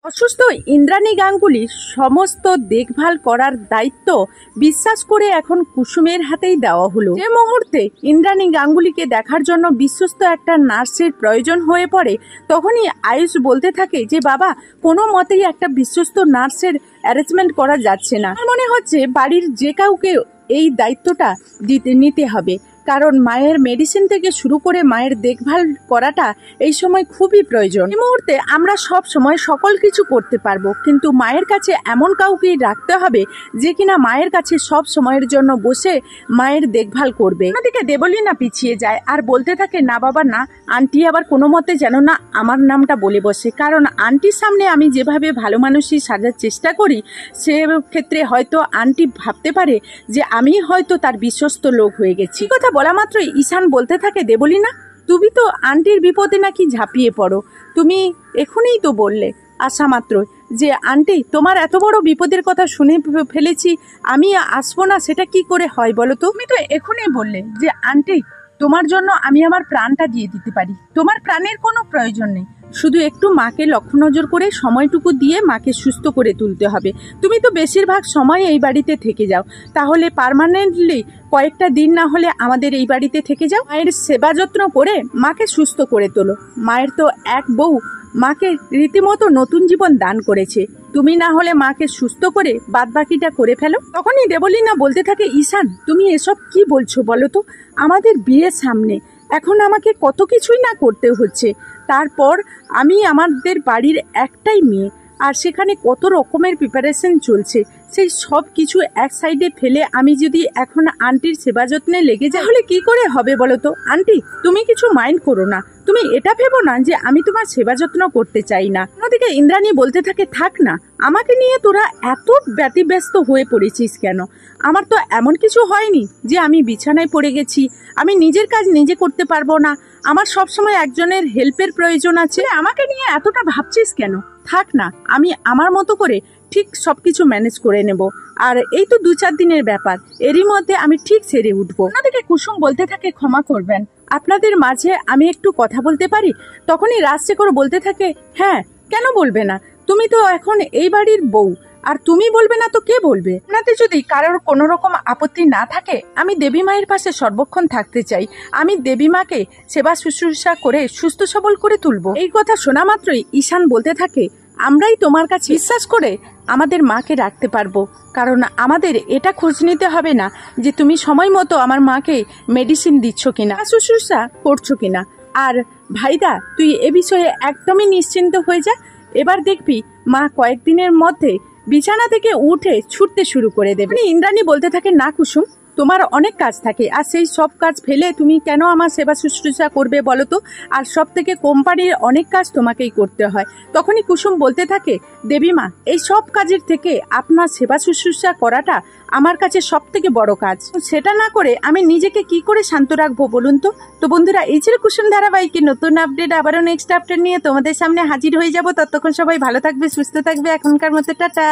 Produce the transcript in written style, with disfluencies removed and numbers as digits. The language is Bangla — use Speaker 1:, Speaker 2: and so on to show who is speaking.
Speaker 1: অসুস্থ ইন্দ্রাণী গাঙ্গুলি সমস্ত দেখভাল করার দায়িত্ব বিশ্বাস করে এখন কুসুমের হাতেই দেওয়া হলো। যে মুহূর্তে ইন্দ্রাণী গাঙ্গুলিকে দেখার জন্য বিশ্বস্ত একটা নার্সের প্রয়োজন হয়ে পড়ে, তখনই আয়ুষ বলতে থাকে যে বাবা, কোনো মতেই একটা বিশ্বস্ত নার্সের অ্যারেঞ্জমেন্ট করা যাচ্ছে না। আমার মনে হচ্ছে বাড়ির যে কাউকে এই দায়িত্বটা নিতে হবে, কারণ মায়ের মেডিসিন থেকে শুরু করে মায়ের দেখভাল করাটা এই সময় খুবই প্রয়োজন। এই মুহূর্তে আমরা সব সময় সকল কিছু করতে পারবো, কিন্তু মায়ের কাছে এমন কাউকেই রাখতে হবে যে কিনা মায়ের কাছে সব সময়ের জন্য বসে মায়ের দেখভাল করবে। ওদিকে দেবলীনা পিছিয়ে যায় আর বলতে থাকে, না বাবা না, আন্টি আবার কোনো মতে যেন না আমার নামটা বলে বসে, কারণ আন্টির সামনে আমি যেভাবে ভালো মানুষই সাজার চেষ্টা করি সে ক্ষেত্রে হয়তো আন্টি ভাবতে পারে যে আমি হয়তো তার বিশ্বস্ত লোক হয়ে গেছি। কথা বলা মাত্রই ঈশান বলতে থাকে, দেবলীনা তুমি তো আন্টির বিপদে নাকি ঝাঁপিয়ে পড়ো, তুমি এখনই তো বললে আসা মাত্র যে আন্টি তোমার এত বড় বিপদের কথা শুনে ফেলেছি, আমি আসবো না, সেটা কি করে হয় বলো তো? তুমি তো এখনই বললে যে আন্টি তোমার জন্য আমি আমার প্রাণটা দিয়ে দিতে পারি, তোমার প্রাণের কোনো প্রয়োজন নেই, শুধু একটু মাকে লক্ষ্য নজর করে সময়টুকু দিয়ে মাকে সুস্থ করে তুলতে হবে। তুমি তো বেশিরভাগ সময় এই বাড়িতে থেকে যাও, তাহলে পার্মানেন্টলি কয়েকটা দিন না হলে আমাদের এই বাড়িতে থেকে যাও, মায়ের সেবা যত্ন করে মাকে সুস্থ করে তোলো। মায়ের তো এক বউ মাকে রীতিমতো নতুন জীবন দান করেছে, তুমি না হলে মাকে সুস্থ করে বাদবাকিটা করে ফেলো। তখনই দেবলীনা বলতে থাকে, ঈশান তুমি এসব কি বলছো বলো তো? আমাদের বিয়ের সামনে, এখন আমাকে কত কিছুই না করতে হচ্ছে, তারপর আমি আমাদের বাড়ির একটাই মেয়ে, আর সেখানে কত রকমের প্রিপারেশন চলছে, সেই সব কিছু এক সাইডে ফেলে আমি যদি এখন আন্টির সেবা যত্নে লেগে যাই তাহলে কি করে হবে বলো তো? আন্টি তুমি কিছু মাইন্ড করো না, তুমি এটা ভেবো না যে আমি তোমার সেবা যত্ন করতে চাই না। অন্যদিকে ইন্দ্রাণী বলতে থাকে, থাক না, আমাকে নিয়ে তোরা এত ব্যতিব্যস্ত হয়ে পড়েছিস কেন? আমার তো এমন কিছু হয়নি যে আমি বিছানায় পড়ে গেছি, আমি নিজের কাজ নিজে করতে পারবো না, আমার সবসময় একজনের হেল্পের প্রয়োজন আছে, আমাকে নিয়ে এতটা ভাবছিস কেন? থাক না, আমি আমার মতো করে ঠিক সবকিছু ম্যানেজ করে নেব, আর এই তো 2-4 দিনের ব্যাপার, এরই মধ্যে আমি ঠিক সেরে উঠবো। ওনাদেরকে কুসুম বলতে থাকে, ক্ষমা করবেন, আপনাদের মাঝে আমি একটু কথা বলতে পারি? তখনই রাজশেখর বলতে থাকে, হ্যাঁ কেন বলবে না, তুমি তো এখন এই বাড়ির বউ, আর তুমি বলবে না তো কে বলবে? আপনাদের যদি কারোর কোনো রকম আপত্তি না থাকে, আমি দেবী মায়ের পাশে সর্বক্ষণ থাকতে চাই, আমি দেবী মাকে সেবা শুশ্রূষা করে সুস্থ সবল করে তুলবো। এই কথা শোনা মাত্রই ঈশান বলতে থাকে, আমরাই তোমার কাছে বিশ্বাস করে আমাদের মাকে রাখতে পারবো, কারণ আমাদের এটা খোঁজ নিতে হবে না যে তুমি সময় মতো আমার মাকে মেডিসিন দিচ্ছ কিনা, শুশ্রূষা করছো কিনা। আর ভাইদা তুই এ বিষয়ে একদমই নিশ্চিন্ত হয়ে যা, এবার দেখবি মা কয়েকদিনের মধ্যে বিছানা থেকে উঠে ছুটতে শুরু করে দেবে। ইন্দ্রাণী বলতে থাকে, না কুসুম, তোমার অনেক কাজ থাকে, আর সেই সব কাজ ফেলে তুমি কেন আমার সেবা শুশ্রূষা করবে বলো তো? আর সব থেকে কোম্পানির অনেক কাজ তোমাকেই করতে হয়। তখনই কুসুম বলতে থাকে, দেবীমা এই সব কাজের থেকে আপনার সেবা শুশ্রূষা করাটা আমার কাছে সব থেকে বড় কাজ, সেটা না করে আমি নিজেকে কি করে শান্ত রাখবো বলুন তো? তো বন্ধুরা, এই ছিল কুসুম ধারাবাহিকের নতুন আপডেট, আবারও নেক্সট আপডেট নিয়ে তোমাদের সামনে হাজির হয়ে যাব। ততক্ষণ সবাই ভালো থাকবে, সুস্থ থাকবে, এখনকার মতো টাটা।